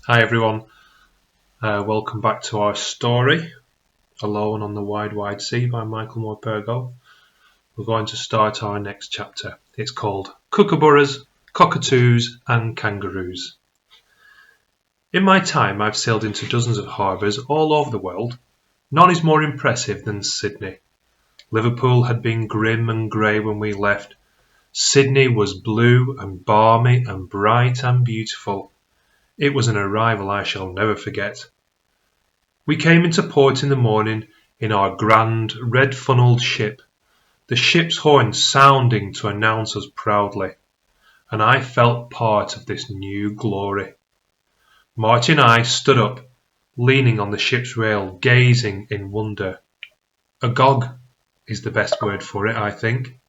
Hi everyone, welcome back to our story, Alone on the Wide Wide Sea by Michael Morpurgo. We're going to start our next chapter. It's called Kookaburras, Cockatoos and Kangaroos. In my time I've sailed into dozens of harbours all over the world. None is more impressive than Sydney. Liverpool had been grim and grey when we left. Sydney was blue and balmy and bright and beautiful. It was an arrival I shall never forget. We came into port in the morning in our grand, red-funnelled ship, the ship's horn sounding to announce us proudly, and I felt part of this new glory. Marty and I stood up, leaning on the ship's rail, gazing in wonder. Agog is the best word for it, I think.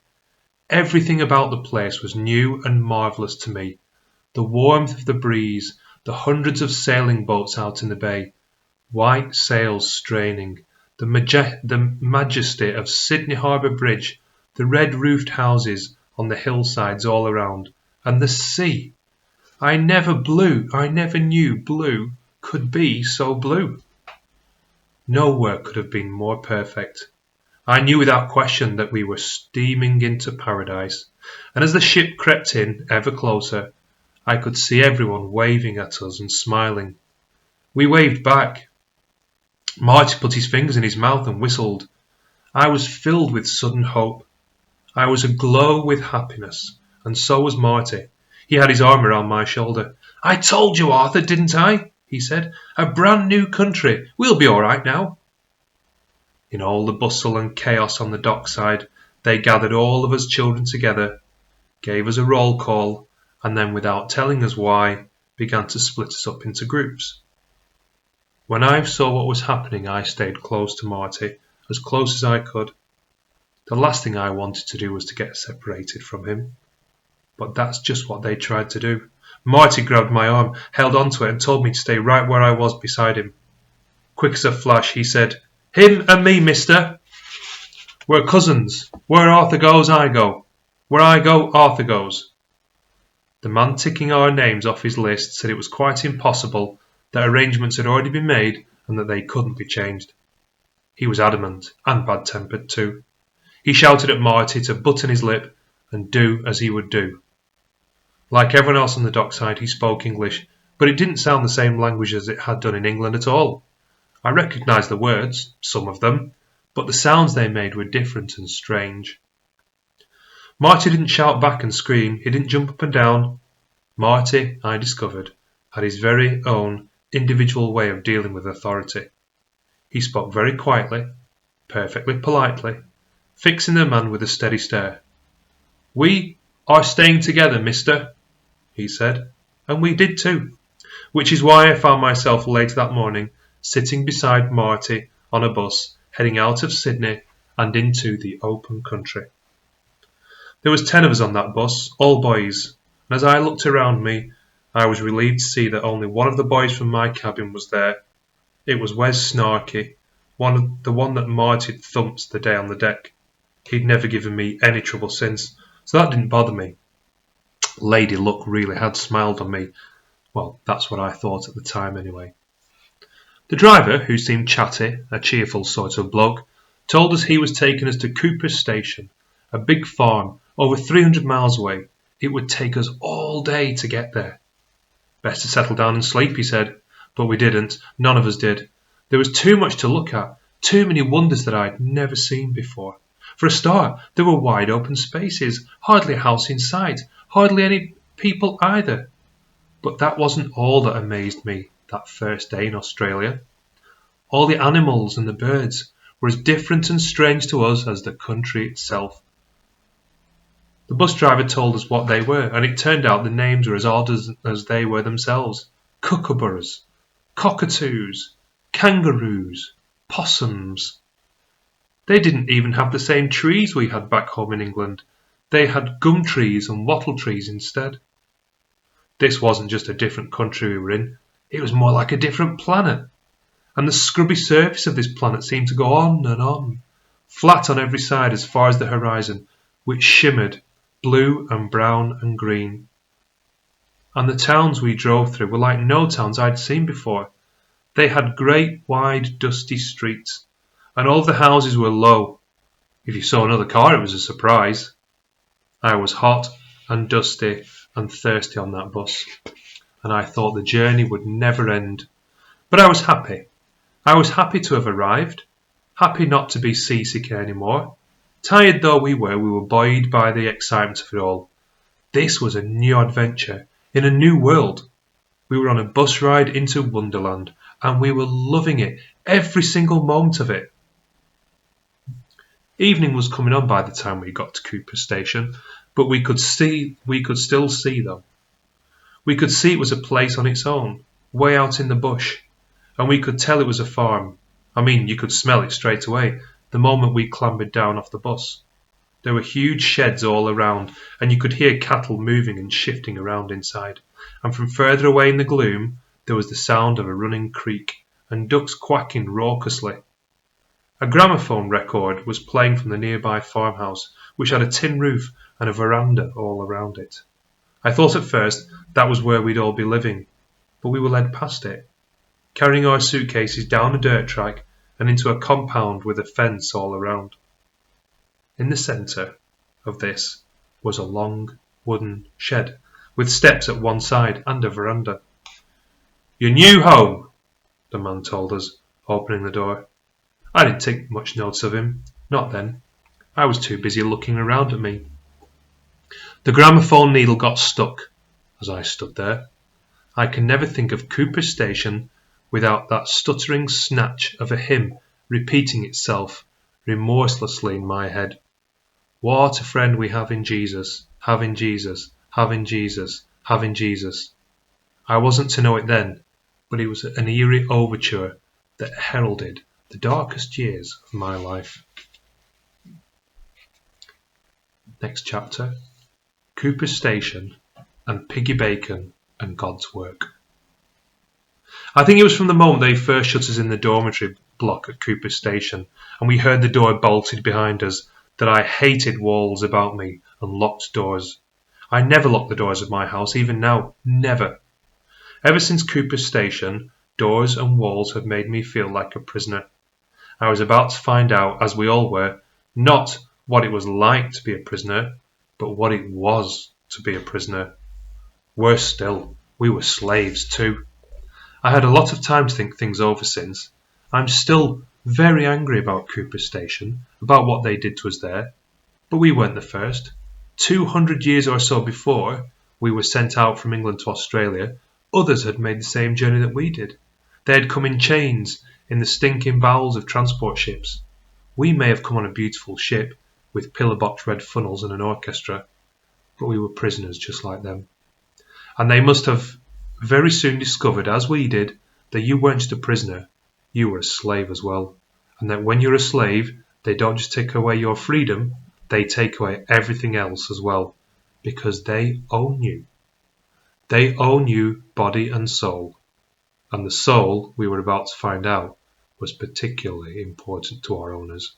Everything about the place was new and marvellous to me. The warmth of the breeze, the hundreds of sailing boats out in the bay, white sails straining, the majesty of Sydney Harbour Bridge, the red-roofed houses on the hillsides all around, and the sea. I never knew blue could be so blue. Nowhere could have been more perfect. I knew without question that we were steaming into paradise, and as the ship crept in ever closer, I could see everyone waving at us and smiling. We waved back. Marty put his fingers in his mouth and whistled. I was filled with sudden hope. I was aglow with happiness, and so was Marty. He had his arm around my shoulder. "I told you, Arthur, didn't I?" he said. "A brand new country. We'll be all right now." In all the bustle and chaos on the dockside, they gathered all of us children together, gave us a roll call, and then, without telling us why, began to split us up into groups. When I saw what was happening, I stayed close to Marty, as close as I could. The last thing I wanted to do was to get separated from him. But that's just what they tried to do. Marty grabbed my arm, held onto it, and told me to stay right where I was beside him. Quick as a flash, he said, "Him and me, mister. We're cousins. Where Arthur goes, I go. Where I go, Arthur goes." The man ticking our names off his list said it was quite impossible, that arrangements had already been made and that they couldn't be changed. He was adamant and bad-tempered too. He shouted at Marty to button his lip and do as he would do. Like everyone else on the dockside, he spoke English, but it didn't sound the same language as it had done in England at all. I recognised the words, some of them, but the sounds they made were different and strange. Marty didn't shout back and scream, he didn't jump up and down. Marty, I discovered, had his very own individual way of dealing with authority. He spoke very quietly, perfectly politely, fixing the man with a steady stare. "We are staying together, mister," he said, and we did too, which is why I found myself late that morning sitting beside Marty on a bus heading out of Sydney and into the open country. There was 10 of us on that bus, all boys, and as I looked around me, I was relieved to see that only one of the boys from my cabin was there. It was Wes Snarky, the one that Marty had thumped the day on the deck. He'd never given me any trouble since, so that didn't bother me. Lady Luck really had smiled on me. Well, that's what I thought at the time anyway. The driver, who seemed chatty, a cheerful sort of bloke, told us he was taking us to Cooper's Station, a big farm, over 300 miles away. It would take us all day to get there. Best to settle down and sleep, he said, but we didn't. None of us did. There was too much to look at, too many wonders that I'd never seen before. For a start, there were wide open spaces, hardly a house in sight, hardly any people either. But that wasn't all that amazed me that first day in Australia. All the animals and the birds were as different and strange to us as the country itself. The bus driver told us what they were, and it turned out the names were as odd as they were themselves. Kookaburras, cockatoos, kangaroos, possums. They didn't even have the same trees we had back home in England. They had gum trees and wattle trees instead. This wasn't just a different country we were in, it was more like a different planet. And the scrubby surface of this planet seemed to go on and on, flat on every side as far as the horizon, which shimmered blue and brown and green. and the towns we drove through were like no towns I'd seen before. They had great, wide, dusty streets, and all the houses were low. If you saw another car, it was a surprise. I was hot and dusty and thirsty on that bus, and I thought the journey would never end. But I was happy. I was happy to have arrived, happy not to be seasick anymore. Tired though we were buoyed by the excitement of it all. This was a new adventure, in a new world. We were on a bus ride into Wonderland, and we were loving it, every single moment of it. Evening was coming on by the time we got to Cooper Station, but we could still see them. We could see it was a place on its own, way out in the bush, and we could tell it was a farm. I mean, you could smell it straight away, the moment we clambered down off the bus. There were huge sheds all around, and you could hear cattle moving and shifting around inside, and from further away in the gloom there was the sound of a running creek, and ducks quacking raucously. A gramophone record was playing from the nearby farmhouse, which had a tin roof and a veranda all around it. I thought at first that was where we'd all be living, but we were led past it, carrying our suitcases down a dirt track and into a compound with a fence all around. In the centre of this was a long wooden shed, with steps at one side and a veranda. "Your new home," the man told us, opening the door. I didn't take much notice of him, not then. I was too busy looking around at me. The gramophone needle got stuck as I stood there. I can never think of Cooper Station without that stuttering snatch of a hymn repeating itself remorselessly in my head. What a friend we have in Jesus, have in Jesus, have in Jesus, have in Jesus. I wasn't to know it then, but it was an eerie overture that heralded the darkest years of my life. Next chapter, Cooper Station and Piggy Bacon and God's Work. I think it was from the moment they first shut us in the dormitory block at Cooper Station and we heard the door bolted behind us that I hated walls about me and locked doors. I never lock the doors of my house, even now, never. Ever since Cooper Station, doors and walls have made me feel like a prisoner. I was about to find out, as we all were, not what it was like to be a prisoner, but what it was to be a prisoner. Worse still, we were slaves too. I had a lot of time to think things over since. I'm still very angry about Cooper Station, about what they did to us there. But we weren't the first. 200 years or so before we were sent out from England to Australia, others had made the same journey that we did. They had come in chains, in the stinking bowels of transport ships. We may have come on a beautiful ship, with pillar-box red funnels and an orchestra, but we were prisoners just like them. And they must have very soon discovered, as we did, that you weren't just a prisoner, you were a slave as well, and that when you're a slave, they don't just take away your freedom, they take away everything else as well, because they own you. They own you body and soul, and the soul, we were about to find out, was particularly important to our owners.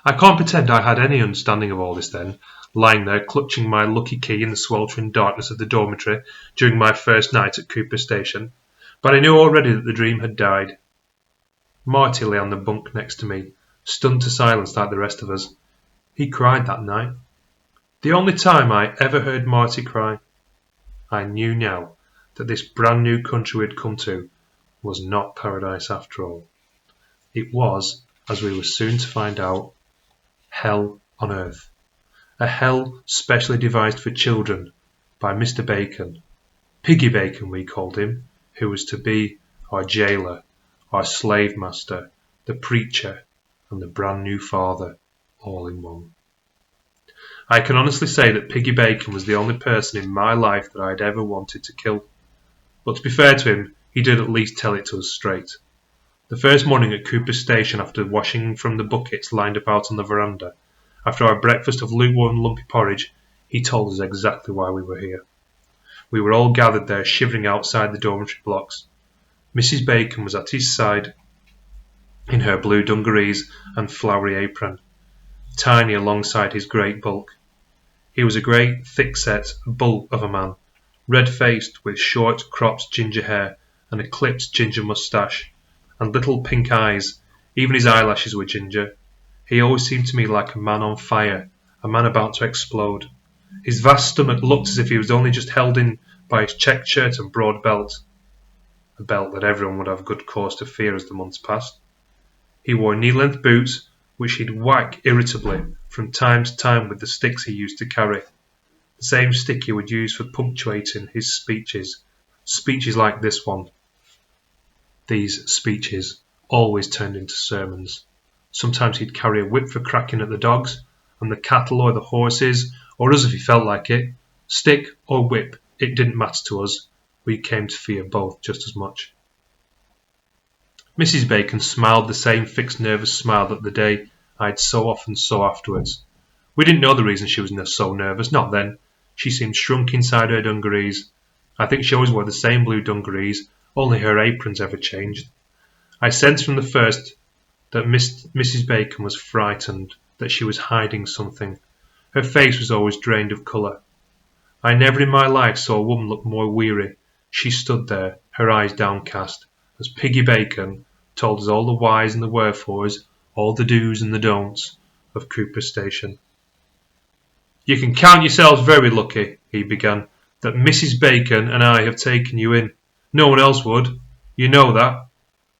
I can't pretend I had any understanding of all this then, lying there clutching my lucky key in the sweltering darkness of the dormitory during my first night at Cooper Station, but I knew already that the dream had died. Marty lay on the bunk next to me, stunned to silence like the rest of us. He cried that night. The only time I ever heard Marty cry. I knew now that this brand new country we'd come to was not paradise after all. It was, as we were soon to find out, hell on earth. A hell specially devised for children by Mr. Bacon. Piggy Bacon we called him, who was to be our jailer, our slave master, the preacher, and the brand new father, all in one. I can honestly say that Piggy Bacon was the only person in my life that I had ever wanted to kill. But to be fair to him, he did at least tell it to us straight. The first morning at Cooper Station, after washing from the buckets lined about on the veranda, after our breakfast of lukewarm lumpy porridge, he told us exactly why we were here. We were all gathered there shivering outside the dormitory blocks. Mrs. Bacon was at his side, in her blue dungarees and flowery apron, tiny alongside his great bulk. He was a great, thick-set bulk of a man, red-faced, with short, cropped ginger hair and a clipped ginger moustache, and little pink eyes. Even his eyelashes were ginger. He always seemed to me like a man on fire, a man about to explode. His vast stomach looked as if he was only just held in by his checked shirt and broad belt, a belt that everyone would have good cause to fear as the months passed. He wore knee-length boots, which he'd whack irritably from time to time with the sticks he used to carry, the same stick he would use for punctuating his speeches like this one. These speeches always turned into sermons. Sometimes he'd carry a whip for cracking at the dogs, and the cattle or the horses, or us if he felt like it. Stick or whip, it didn't matter to us. We came to fear both just as much. Mrs. Bacon smiled the same fixed nervous smile that the day I'd so often saw afterwards. We didn't know the reason she was so nervous, not then. She seemed shrunk inside her dungarees. I think she always wore the same blue dungarees, only her aprons ever changed. I sensed from the first that Mrs. Bacon was frightened, that she was hiding something. Her face was always drained of colour. I never in my life saw a woman look more weary. She stood there, her eyes downcast, as Piggy Bacon told us all the whys and the wherefores, all the do's and the don'ts of Cooper Station. "You can count yourselves very lucky," he began, "that Mrs. Bacon and I have taken you in. No one else would. You know that.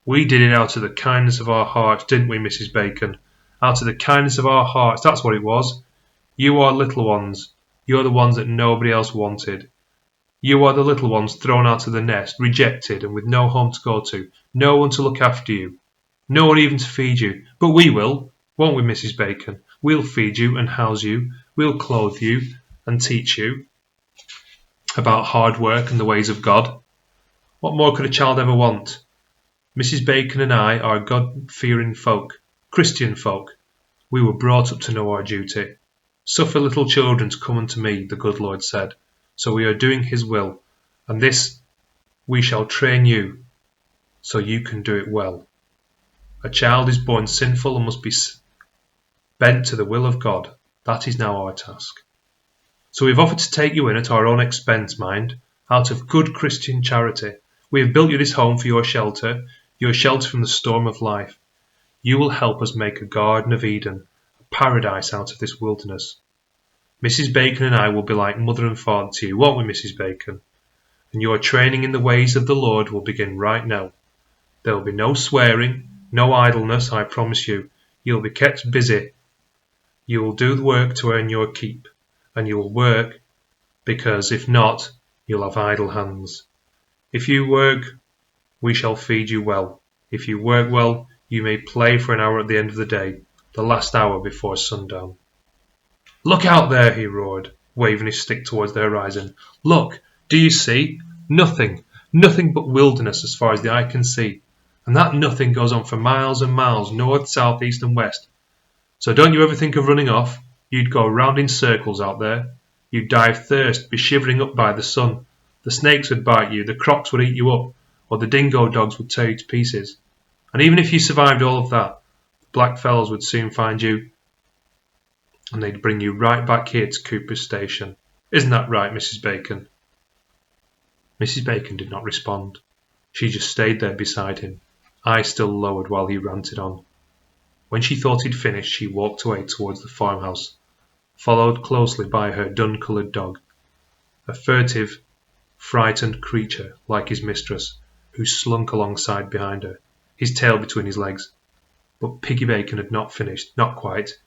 We did it out of the kindness of our hearts, didn't we, Mrs. Bacon? Out of the kindness of our hearts, that's what it was. You are little ones. You're the ones that nobody else wanted. You are the little ones thrown out of the nest, rejected, and with no home to go to, no one to look after you, no one even to feed you. But we will, won't we, Mrs. Bacon? We'll feed you and house you. We'll clothe you and teach you about hard work and the ways of God. What more could a child ever want? Mrs. Bacon and I are God-fearing folk, Christian folk. We were brought up to know our duty. Suffer little children to come unto me, the good Lord said. So we are doing his will, and this we shall train you, so you can do it well. A child is born sinful and must be bent to the will of God. That is now our task. So we have offered to take you in at our own expense, mind, out of good Christian charity. We have built you this home for your shelter from the storm of life. You will help us make a Garden of Eden, a paradise out of this wilderness. Mrs. Bacon and I will be like mother and father to you, won't we, Mrs. Bacon? And your training in the ways of the Lord will begin right now. There will be no swearing, no idleness, I promise you. You will be kept busy. You will do the work to earn your keep, and you will work, because if not, you'll have idle hands. If you work, we shall feed you well. If you work well, you may play for an hour at the end of the day, the last hour before sundown. Look out there, he roared, waving his stick towards the horizon. Look, do you see? Nothing but wilderness as far as the eye can see. And that nothing goes on for miles and miles, north, south, east and west. So don't you ever think of running off. You'd go round in circles out there. You'd die of thirst, be shivering up by the sun. The snakes would bite you, the crocs would eat you up, or the dingo dogs would tear you to pieces. And even if you survived all of that, the black fellows would soon find you, and they'd bring you right back here to Cooper Station. Isn't that right, Mrs. Bacon? Mrs. Bacon did not respond. She just stayed there beside him, eyes still lowered while he ranted on. When she thought he'd finished, she walked away towards the farmhouse, followed closely by her dun-coloured dog, a furtive, frightened creature like his mistress, who slunk alongside behind her, his tail between his legs. But Piggy Bacon had not finished, not quite.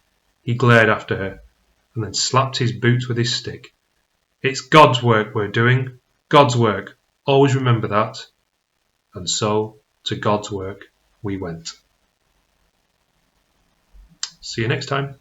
He glared after her, and then slapped his boots with his stick. It's God's work we're doing, God's work. Always remember that. And so, to God's work we went. See you next time.